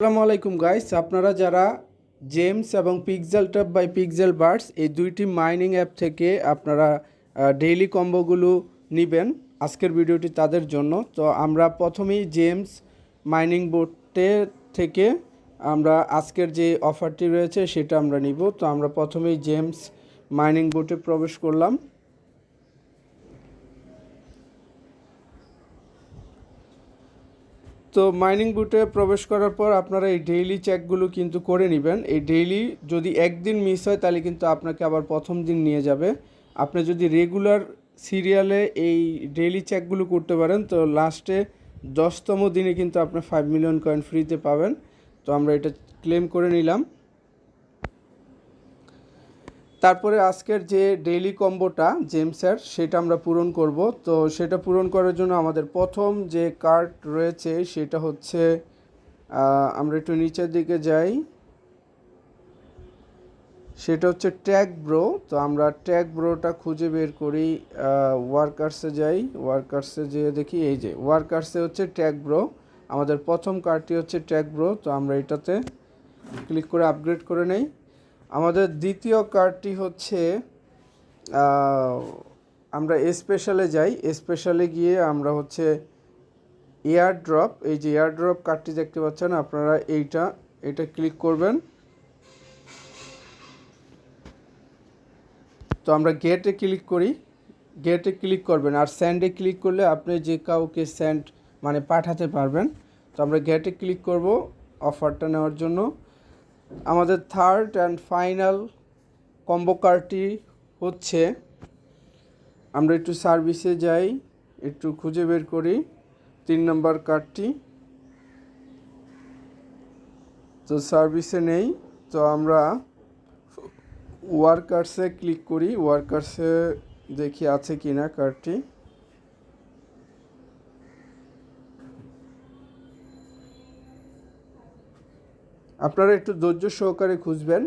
আসসালামু আলাইকুম গাইস, আপনারা যারা জেমস এবং pixel tap by pixel birds এই দুইটি মাইনিং অ্যাপ থেকে আপনারা ডেইলি কম্বোগুলো নেবেন, আজকের ভিডিওটি তাদের জন্য। তো আমরা প্রথমেই জেমস মাইনিং বোটে থেকে আমরা আজকের যে অফারটি রয়েছে সেটা আমরা নিব। তো আমরা প্রথমেই জেমস মাইনিং বোটে প্রবেশ করলাম। তো মাইনিং বুটে প্রবেশ করার পর আপনারা এই ডেইলি চেকগুলো কিন্তু করে নেবেন। এই ডেইলি যদি একদিন মিস হয় তাহলে কিন্তু আপনাকে আবার প্রথম দিন নিয়ে যাবে। আপনি যদি রেগুলার সিরিয়ালে এই ডেইলি চেকগুলো করতে পারেন তো লাস্টে 10তম দিনে কিন্তু আপনি 5 মিলিয়ন কয়েন ফ্রিতে পাবেন। তো আমরা এটা ক্লেম করে নিলাম। তারপরে আজকের যে ডেইলি কম্বোটা জেমসের সেটা আমরা পূরণ করব। তো সেটা পূরণ করার জন্য আমাদের প্রথম যে কার্ড রয়েছে সেটা হচ্ছে আমরা একটু নিচের দিকে যাই, সেটা হচ্ছে ট্যাগ ব্রো। তো আমরা ট্যাগ ব্রোটা খুঁজে বের করি, ওয়ার্কার্সে যাই, ওয়ার্কার্সে যেয়ে দেখি এই যে ওয়ার্কার্সে হচ্ছে ট্যাগ ব্রো। আমাদের প্রথম কার্ডটি হচ্ছে ট্যাগ ব্রো। তো আমরা এটাতে ক্লিক করে আপগ্রেড করে নেই। আমাদের দ্বিতীয় কার্ডটি হচ্ছে আমরা স্পেশালে যাই, স্পেশালে গিয়ে আমরা হচ্ছে এয়ার ড্রপ, এই যে এয়ার ড্রপ কার্ডটি দেখতে পাচ্ছেন আপনারা, এটা ক্লিক করবেন। তো আমরা গেটে ক্লিক করি, গেটে ক্লিক করবেন আর স্যান্ডে ক্লিক করলে আপনি যে কাউকে স্যান্ড মানে পাঠাতে পারবেন। তো আমরা গেটে ক্লিক করব অফারটা নেওয়ার জন্য। আমাদের থার্ড অ্যান্ড ফাইনাল কম্বো কার্ডটি হচ্ছে, আমরা একটু সার্ভিসে যাই, একটু খুঁজে বের করি 3 নম্বর কার্ডটি। তো সার্ভিসে নেই, তো আমরা ওয়ার্কার্সে ক্লিক করি, ওয়ার্কার্সে দেখি আছে কি না কার্ডটি। আপনারা একটু ধৈর্য সহকারে খুঁজবেন।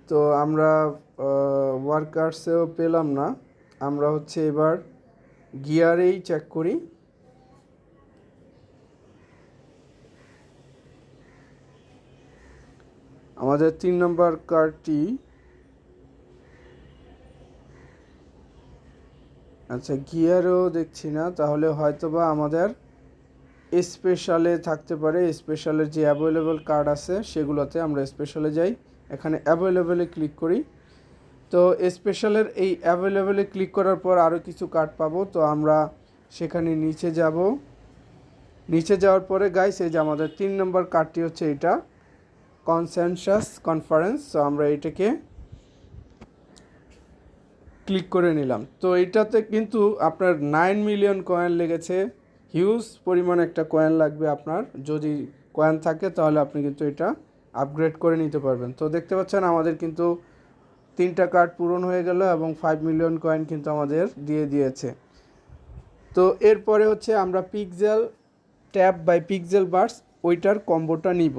তো আমরা ওয়ার্কার্সেও পেলাম না, আমরা হচ্ছে এবার গিয়ারেই চেক করি। আমাদের 3 নম্বর কার্ডটি, আচ্ছা গিয়ারও দেখছি না, তাহলে হয়তোবা আমাদের স্পেশালে থাকতে পারে। স্পেশালের যে অ্যাভেলেবল কার্ড আছে সেগুলোতে আমরা স্পেশালে যাই, এখানে অ্যাভেলেবেলে ক্লিক করি। তো স্পেশালের এই অ্যাভেলেবেলে ক্লিক করার পর আরও কিছু কার্ড পাবো। তো আমরা সেখানে নিচে যাব, নিচে যাওয়ার পরে গাইস এই যে আমাদের 3 নম্বর কার্ডটি হচ্ছে এটা কনসেনসাস কনফারেন্স। তো আমরা এটাকে ক্লিক করে নিলাম। তো এটাতে কিন্তু আপনার 9 মিলিয়ন কয়েন লেগেছে, হিউজ পরিমাণ একটা কয়েন লাগবে আপনার। যদি কয়েন থাকে তাহলে আপনি কিন্তু এটা আপগ্রেড করে নিতে পারবেন। তো দেখতে পাচ্ছেন আমাদের কিন্তু 3টা কার্ড পূরণ হয়ে গেল এবং 5 মিলিয়ন কয়েন কিন্তু আমাদের দিয়ে দিয়েছে। তো এরপরে হচ্ছে আমরা pixel tap by pixel birds ওইটার কম্বোটা নিব।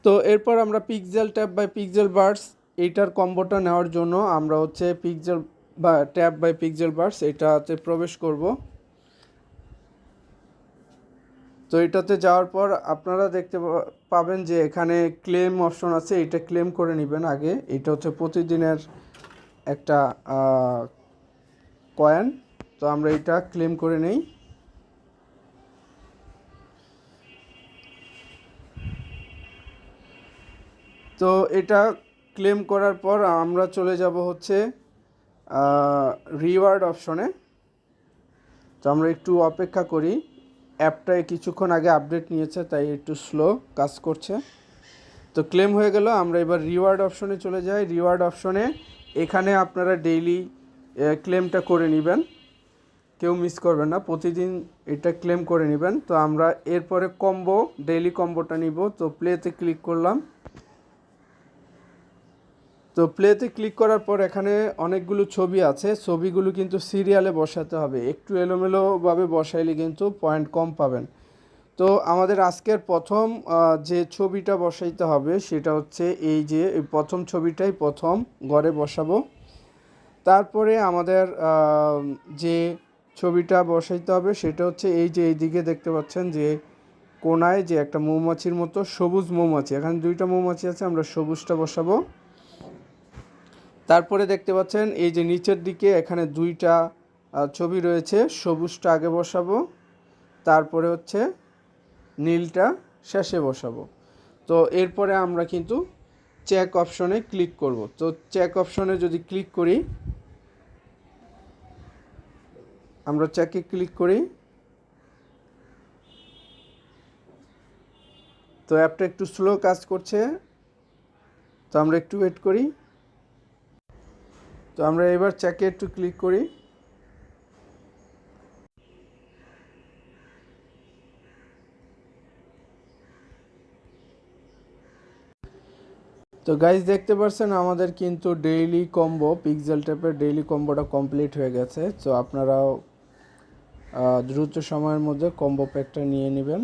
তো এরপর আমরা pixel tap by pixel birds এইটার কম্বোটা নেওয়ার জন্য আমরা হচ্ছে পিক্সেল বা ট্যাপ বাই পিক্সেল বার্ডস এটাতে প্রবেশ করব। তো এটাতে যাওয়ার পর আপনারা দেখতে পাবেন যে এখানে ক্লেম অপশন আছে, এটা ক্লেম করে নেবেন আগে। এটা হচ্ছে প্রতিদিনের একটা কয়েন। তো আমরা এটা ক্লেম করে নেই। তো এটা ক্লেম করার পর আমরা চলে যাব হচ্ছে রিওয়ার্ড অপশনে। তো আমরা একটু অপেক্ষা করি, অ্যাপটায় কিছুক্ষণ আগে আপডেট নিয়েছে তাই একটু স্লো কাজ করছে। তো ক্লেম হয়ে গেল, আমরা এবার রিওয়ার্ড অপশনে চলে যাই। রিওয়ার্ড অপশনে এখানে আপনারা ডেইলি ক্লেমটা করে নেবেন, কেউ মিস করবেন না, প্রতিদিন এটা ক্লেম করে নেবেন। তো আমরা এরপরে কম্বো ডেইলি কম্বোটা নিব। তো প্লেতে ক্লিক করলাম। তো প্লেতে ক্লিক করার পর এখানে অনেকগুলো ছবি আছে, ছবিগুলো কিন্তু সিরিয়ালে বসাতে হবে, একটু এলোমেলোভাবে বসাইলে কিন্তু পয়েন্ট কম পাবেন। তো আমাদের আজকের প্রথম যে ছবিটা বসাইতে হবে সেটা হচ্ছে এই যে এই প্রথম ছবিটাই প্রথম ঘরে বসাবো। তারপরে আমাদের যে ছবিটা বসাইতে হবে সেটা হচ্ছে এই যে এইদিকে দেখতে পাচ্ছেন যে কোনায় যে একটা মৌমাছির মতো সবুজ মৌমাছি, এখানে দুইটা মৌমাছি আছে, আমরা সবুজটা বসাবো। তারপরে দেখতে পাচ্ছেন এই যে নিচের দিকে এখানে দুইটা ছবি রয়েছে, সবুজটা আগে বসাবো, তারপরে হচ্ছে নীলটা শেষে বসাবো। তো এরপরে আমরা কিন্তু চেক অপশনে ক্লিক করব। তো চেক অপশনে যদি ক্লিক করি, আমরা চেকে ক্লিক করি, তো অ্যাপটা একটু স্লো কাজ করছে, তো আমরা একটু ওয়েট করি। তো আমরা এবার চেকে একটু ক্লিক করি। তো গাইজ দেখতে পাচ্ছেন আমাদের কিন্তু ডেইলি কম্বো, পিক্সেল ট্যাপের ডেইলি কম্বোটা কমপ্লিট হয়ে গেছে। তো আপনারাও দ্রুত সময়ের মধ্যে কম্বো প্যাকটা নিয়ে নেবেন।